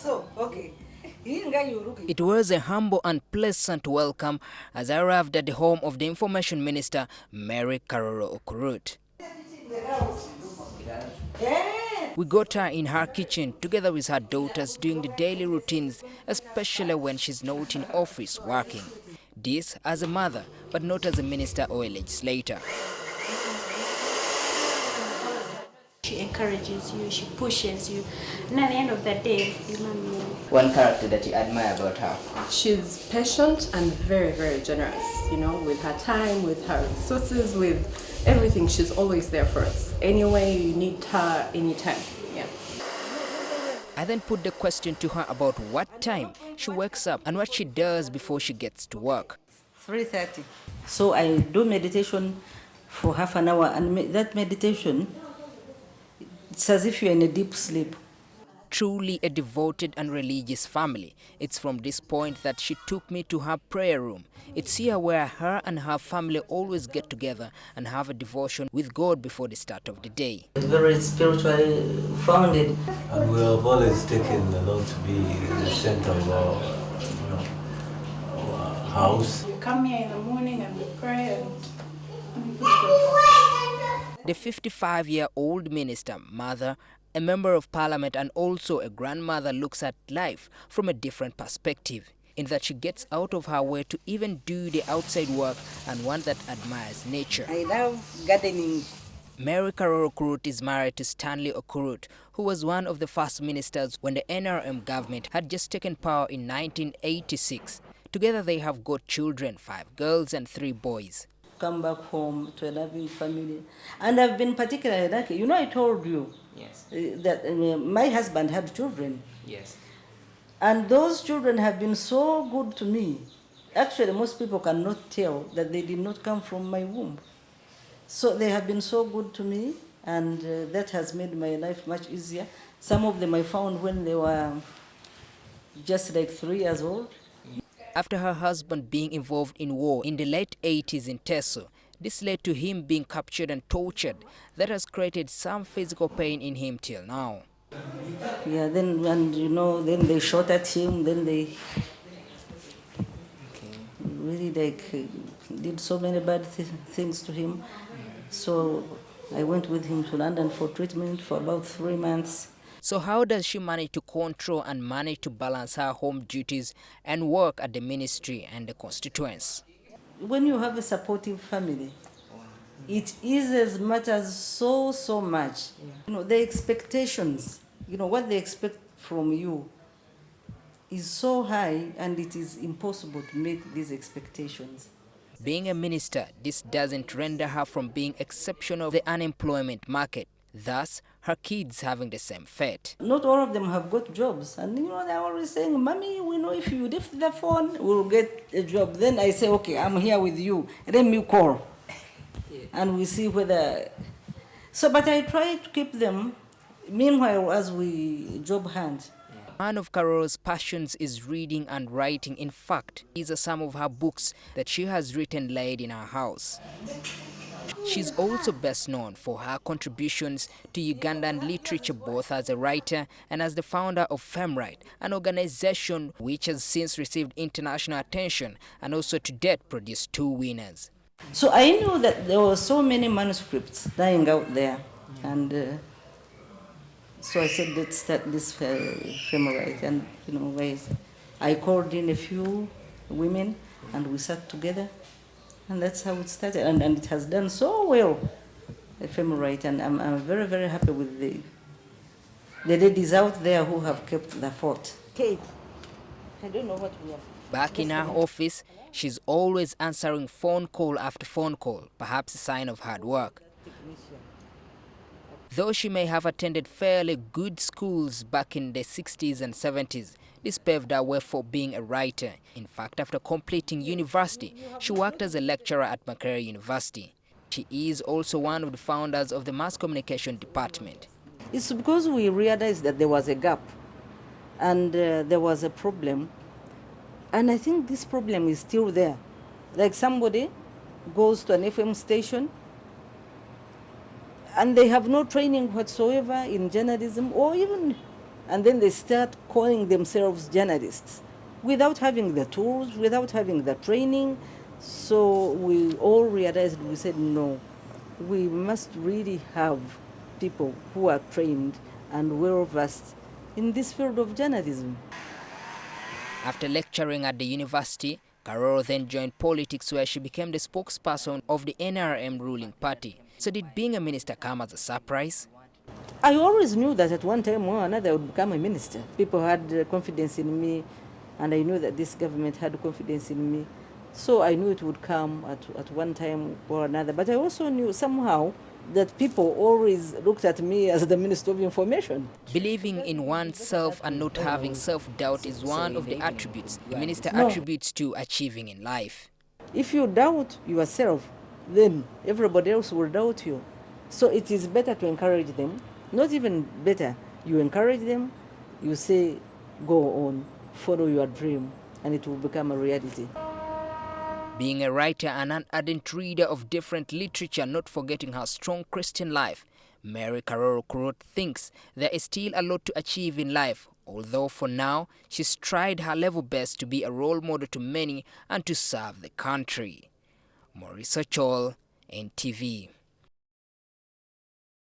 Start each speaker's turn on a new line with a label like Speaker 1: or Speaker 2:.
Speaker 1: So, okay.
Speaker 2: It was a humble and pleasant welcome as I arrived at the home of the Information Minister, Mary Karooro Okurut. We got her in her kitchen together with her daughters doing the daily routines, especially when she's not in office working. This as a mother, but not as a minister or a legislator.
Speaker 3: She encourages you, she pushes you, and at the end of the day, you know.
Speaker 2: One character that you admire about her?
Speaker 4: She's patient and very, very generous, you know, with her time, with her resources, with everything. She's always there for us. Anyway, you need her anytime. Yeah.
Speaker 2: I then put the question to her about what time she wakes up and what she does before she gets to work.
Speaker 1: 3:30. So I do meditation for half an hour, and that meditation, it's as if you're in a deep sleep.
Speaker 2: Truly a devoted and religious family. It's from this point that she took me to her prayer room. It's here where her and her family always get together and have a devotion with God before the start of the day.
Speaker 1: It's very spiritually founded.
Speaker 5: And we have always taken the Lord to be the center of our house.
Speaker 4: We come here in the morning and we pray and we put God first.
Speaker 2: The 55-year-old minister, mother, a member of parliament and also a grandmother looks at life from a different perspective, in that she gets out of her way to even do the outside work and one that admires nature.
Speaker 1: I love gardening.
Speaker 2: Mary Karooro Okurut is married to Stanley Okurut, who was one of the first ministers when the NRM government had just taken power in 1986. Together they have got children, 5 girls and 3 boys.
Speaker 1: Come back home to a loving family. And I've been particularly lucky. You know, I told you that my husband had children.
Speaker 2: Yes.
Speaker 1: And those children have been so good to me. Actually, most people cannot tell that they did not come from my womb. So they have been so good to me, and that has made my life much easier. Some of them I found when they were just like 3 years old.
Speaker 2: After her husband being involved in war in the late 80s in Teso, this led to him being captured and tortured. That has created some physical pain in him till now.
Speaker 1: Yeah, then, and you know, then they shot at him, then they really did so many bad things to him. So I went with him to London for treatment for about 3 months.
Speaker 2: So how does she manage to control and manage to balance her home duties and work at the ministry and the constituents?
Speaker 1: When you have a supportive family, it eases matters so much. You know, the expectations, you know, what they expect from you is so high, and it is impossible to meet these expectations.
Speaker 2: Being a minister, this doesn't render her from being exceptional of the unemployment market. Thus, her kids having the same fate.
Speaker 1: Not all of them have got jobs. And you know, they're always saying, Mommy, we know if you lift the phone, we'll get a job. Then I say, okay, I'm here with you. Let me call. And we see whether... So, but I try to keep them, meanwhile, as we job hunt.
Speaker 2: One of Karooro's passions is reading and writing. In fact, these are some of her books that she has written laid in her house. She's also best known for her contributions to Ugandan literature, both as a writer and as the founder of FemRight, an organization which has since received international attention and also to date produced 2 winners.
Speaker 1: So I knew that there were so many manuscripts lying out there, and so I said, let's start this FemRight. And you know, I called in a few women, and we sat together. And that's how it started, and it has done so well, FemRight, and I'm very, very happy with the ladies out there who have kept the fort. Kate, I don't know what we have.
Speaker 2: Back in her office, she's always answering phone call after phone call, perhaps a sign of hard work. Though she may have attended fairly good schools back in the 60s and 70s, this paved her way for being a writer. In fact, after completing university, she worked as a lecturer at Makerere University. She is also one of the founders of the Mass Communication Department.
Speaker 1: It's because we realized that there was a gap, and there was a problem. And I think this problem is still there. Like somebody goes to an FM station, and they have no training whatsoever in journalism or even and then they start calling themselves journalists without having the tools, without having the training. So we all realized, we said, no, we must really have people who are trained and well-versed in this field of journalism.
Speaker 2: After lecturing at the university, Karooro then joined politics, where she became the spokesperson of the NRM ruling party. So did being a minister come as a surprise?
Speaker 1: I always knew that at one time or another I would become a minister. People had confidence in me, and I knew that this government had confidence in me. So I knew it would come at one time or another. But I also knew somehow that people always looked at me as the Minister of Information.
Speaker 2: Believing in oneself and not having self-doubt is one of the attributes the minister attributes to achieving in life.
Speaker 1: If you doubt yourself, then everybody else will doubt you. So it is better to encourage them. Not even better, you encourage them, you say, go on, follow your dream, and it will become a reality.
Speaker 2: Being a writer and an ardent reader of different literature, not forgetting her strong Christian life, Karooro Okurut thinks there is still a lot to achieve in life, although for now she's tried her level best to be a role model to many and to serve the country. Maurice Ochol, NTV.